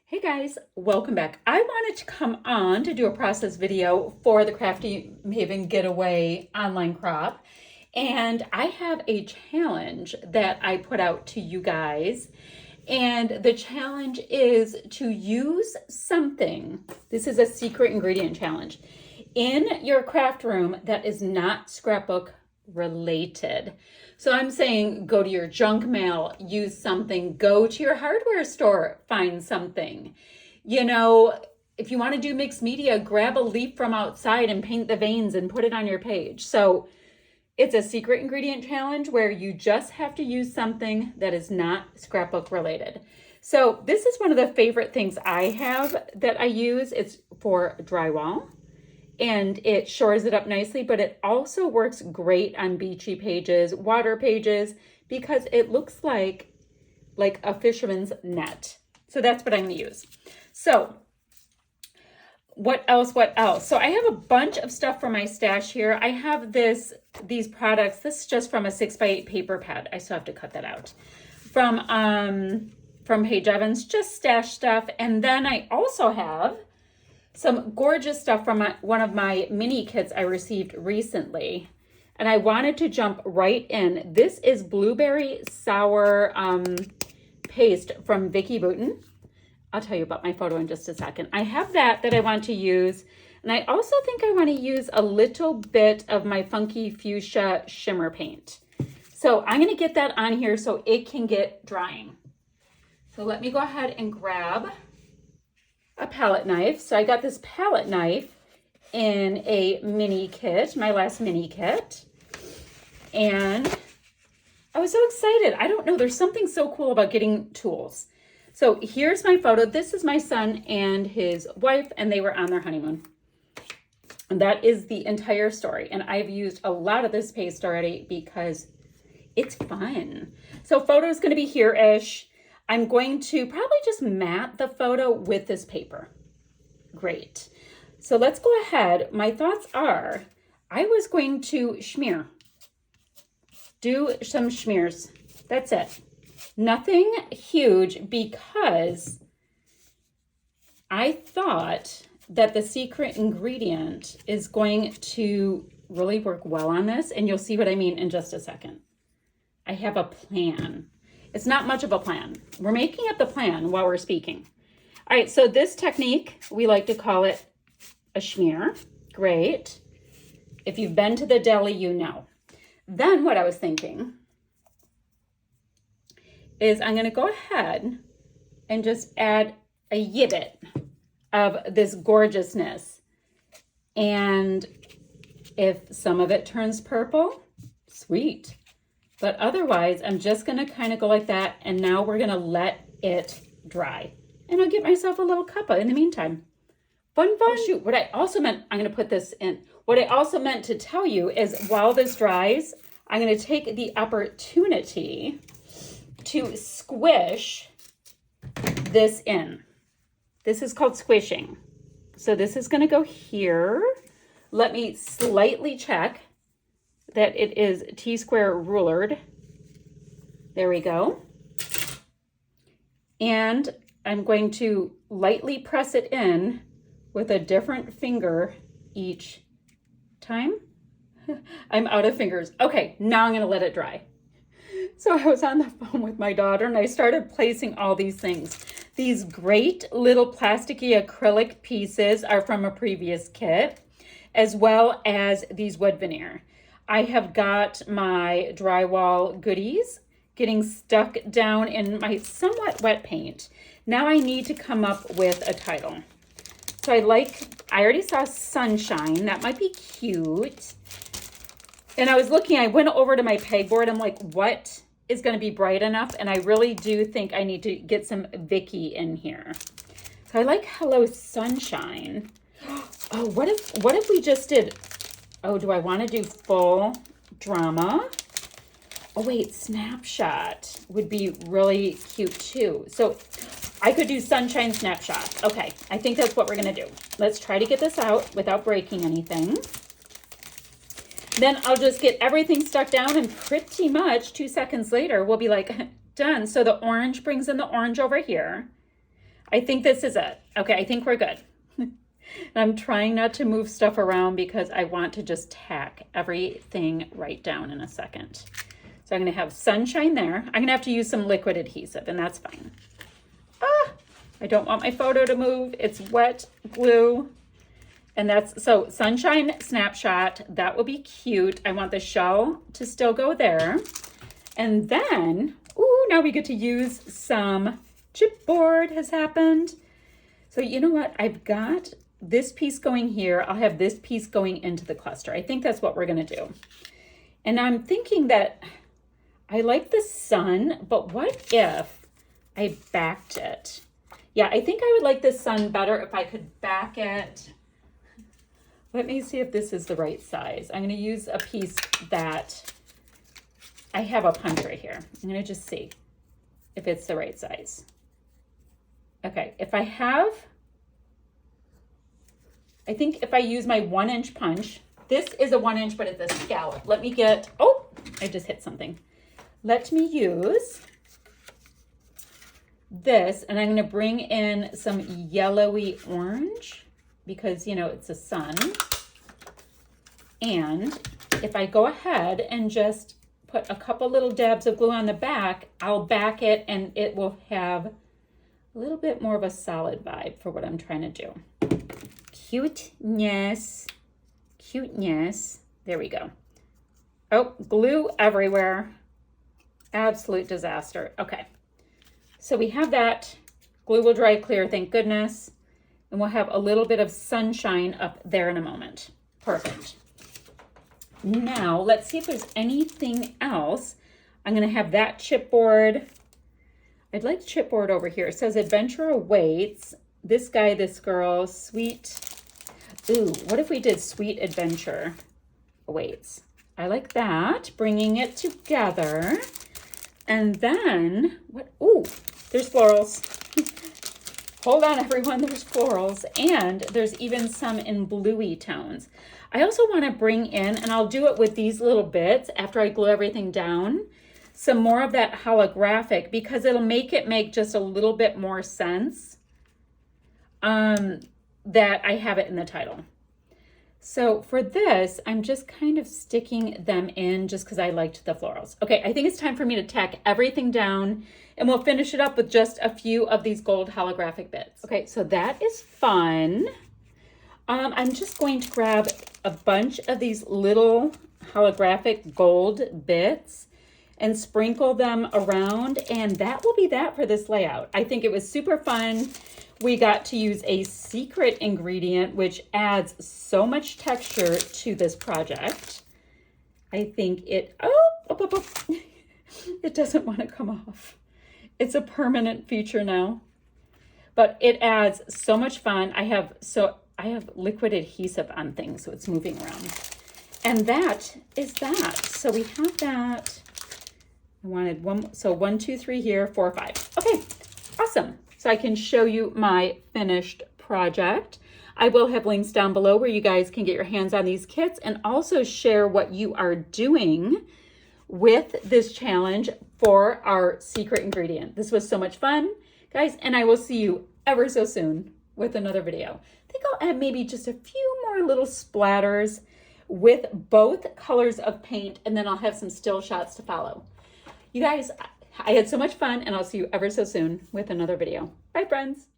Hey guys, welcome back. I wanted to come on to do a process video for the Crafty Maven Getaway online crop. And I have a challenge that I put out to you guys. And the challenge is to use something. This is a secret ingredient challenge in your craft room that is not scrapbook related. So I'm saying go to your junk mail, use something, go to your hardware store, find something. You know, if you want to do mixed media, grab a leaf from outside and paint the veins and put it on your page. So it's a secret ingredient challenge where you just have to use something that is not scrapbook related. So this is one of the favorite things I have that I use. It's for drywall. And it shores it up nicely, but it also works great on beachy pages, water pages, because it looks like a fisherman's net. So that's what I'm gonna use. So what else? So I have a bunch of stuff from my stash here. I have these products. This is just from a 6x8 paper pad. I still have to cut that out. From Paige Evans, just stash stuff. And then I also have some gorgeous stuff from one of my mini kits I received recently. And I wanted to jump right in. This is blueberry sour paste from Vicki Boutin. I'll tell you about my photo in just a second. I have that I want to use. And I also think I want to use a little bit of my Funky Fuchsia shimmer paint. So I'm going to get that on here so it can get drying. So let me go ahead and grab a palette knife. So I got this palette knife in a mini kit, my last mini kit. And I was so excited. I don't know, there's something so cool about getting tools. So here's my photo. This is my son and his wife, and they were on their honeymoon. And that is the entire story. And I've used a lot of this paste already because it's fun. So photo is going to be here-ish. I'm going to probably just matte the photo with this paper. Great. So let's go ahead. My thoughts are, I was going to do some smears. That's it. Nothing huge because I thought that the secret ingredient is going to really work well on this, and you'll see what I mean in just a second. I have a plan. It's not much of a plan. We're making up the plan while we're speaking. All right, so this technique, we like to call it a smear. Great. If you've been to the deli, you know. Then what I was thinking is I'm going to go ahead and just add a yibbit of this gorgeousness. And if some of it turns purple, sweet. But otherwise, I'm just going to kind of go like that. And now we're going to let it dry. And I'll get myself a little cuppa in the meantime. Fun. Oh, shoot. What I also meant, I'm going to put this in. What I also meant to tell you is while this dries, I'm going to take the opportunity to squish this in. This is called squishing. So this is going to go here. Let me slightly check that it is T-square rulered. There we go. And I'm going to lightly press it in with a different finger each time. I'm out of fingers. Okay, now I'm going to let it dry. So I was on the phone with my daughter and I started placing all these things. These great little plasticky acrylic pieces are from a previous kit, as well as these wood veneer. I have got my drywall goodies getting stuck down in my somewhat wet paint. Now I need to come up with a title. So I already saw sunshine. That might be cute. And I was looking, I went over to my pegboard. I'm like, what is going to be bright enough? And I really do think I need to get some Vicki in here. So I like Hello Sunshine. Oh, what if we just did, oh, do I want to do full drama? Oh wait, Snapshot would be really cute too. So I could do Sunshine Snapshot. Okay, I think that's what we're going to do. Let's try to get this out without breaking anything. Then I'll just get everything stuck down and pretty much 2 seconds later, we'll be like done. So the orange brings in the orange over here. I think this is it. Okay, I think we're good. I'm trying not to move stuff around because I want to just tack everything right down in a second. So I'm going to have sunshine there. I'm going to have to use some liquid adhesive, and that's fine. I don't want my photo to move. It's wet glue. And that's, so sunshine snapshot, that will be cute. I want the shell to still go there. And then, ooh, now we get to use some chipboard has happened. So you know what? I've got this piece going here. I'll have this piece going into the cluster. I think that's what we're going to do. And I'm thinking that I like the sun, but what if I backed it? Yeah, I think I would like the sun better if I could back it. Let me see if this is the right size. I'm going to use a piece that I have a punch right here. I'm going to just see if it's the right size. Okay, if I have, I think if I use my 1-inch punch, this is a 1 inch, but it's a scallop. Let me get, oh, I just hit something. Let me use this, and I'm going to bring in some yellowy orange because, you know, it's a sun. And if I go ahead and just put a couple little dabs of glue on the back, I'll back it and it will have a little bit more of a solid vibe for what I'm trying to do. Cuteness, cuteness. There we go. Oh, glue everywhere. Absolute disaster. Okay. So we have that. Glue will dry clear, thank goodness. And we'll have a little bit of sunshine up there in a moment. Perfect. Now, let's see if there's anything else. I'm going to have that chipboard. I'd like chipboard over here. It says adventure awaits. This guy, this girl, sweet. Ooh, what if we did sweet adventure awaits? I like that. Bringing it together. And then, what? Ooh, there's florals. Hold on, everyone, there's florals. And there's even some in bluey tones. I also want to bring in, and I'll do it with these little bits after I glue everything down, some more of that holographic because it'll make it make just a little bit more sense that I have it in the title. So for this, I'm just kind of sticking them in just because I liked the florals. Okay, I think it's time for me to tack everything down and we'll finish it up with just a few of these gold holographic bits. Okay, so that is fun. I'm just going to grab a bunch of these little holographic gold bits and sprinkle them around, and that will be that for this layout. I think it was super fun. We got to use a secret ingredient, which adds so much texture to this project. I think it, it doesn't want to come off. It's a permanent feature now, but it adds so much fun. I have liquid adhesive on things, so it's moving around. And that is that. So we have that. I wanted one, so 1, 2, 3 here, 4, 5. Okay, awesome. So I can show you my finished project. I will have links down below where you guys can get your hands on these kits and also share what you are doing with this challenge for our secret ingredient. This was so much fun, guys, and I will see you ever so soon with another video. I think I'll add maybe just a few more little splatters with both colors of paint, and then I'll have some still shots to follow. You guys, I had so much fun, and I'll see you ever so soon with another video. Bye, friends.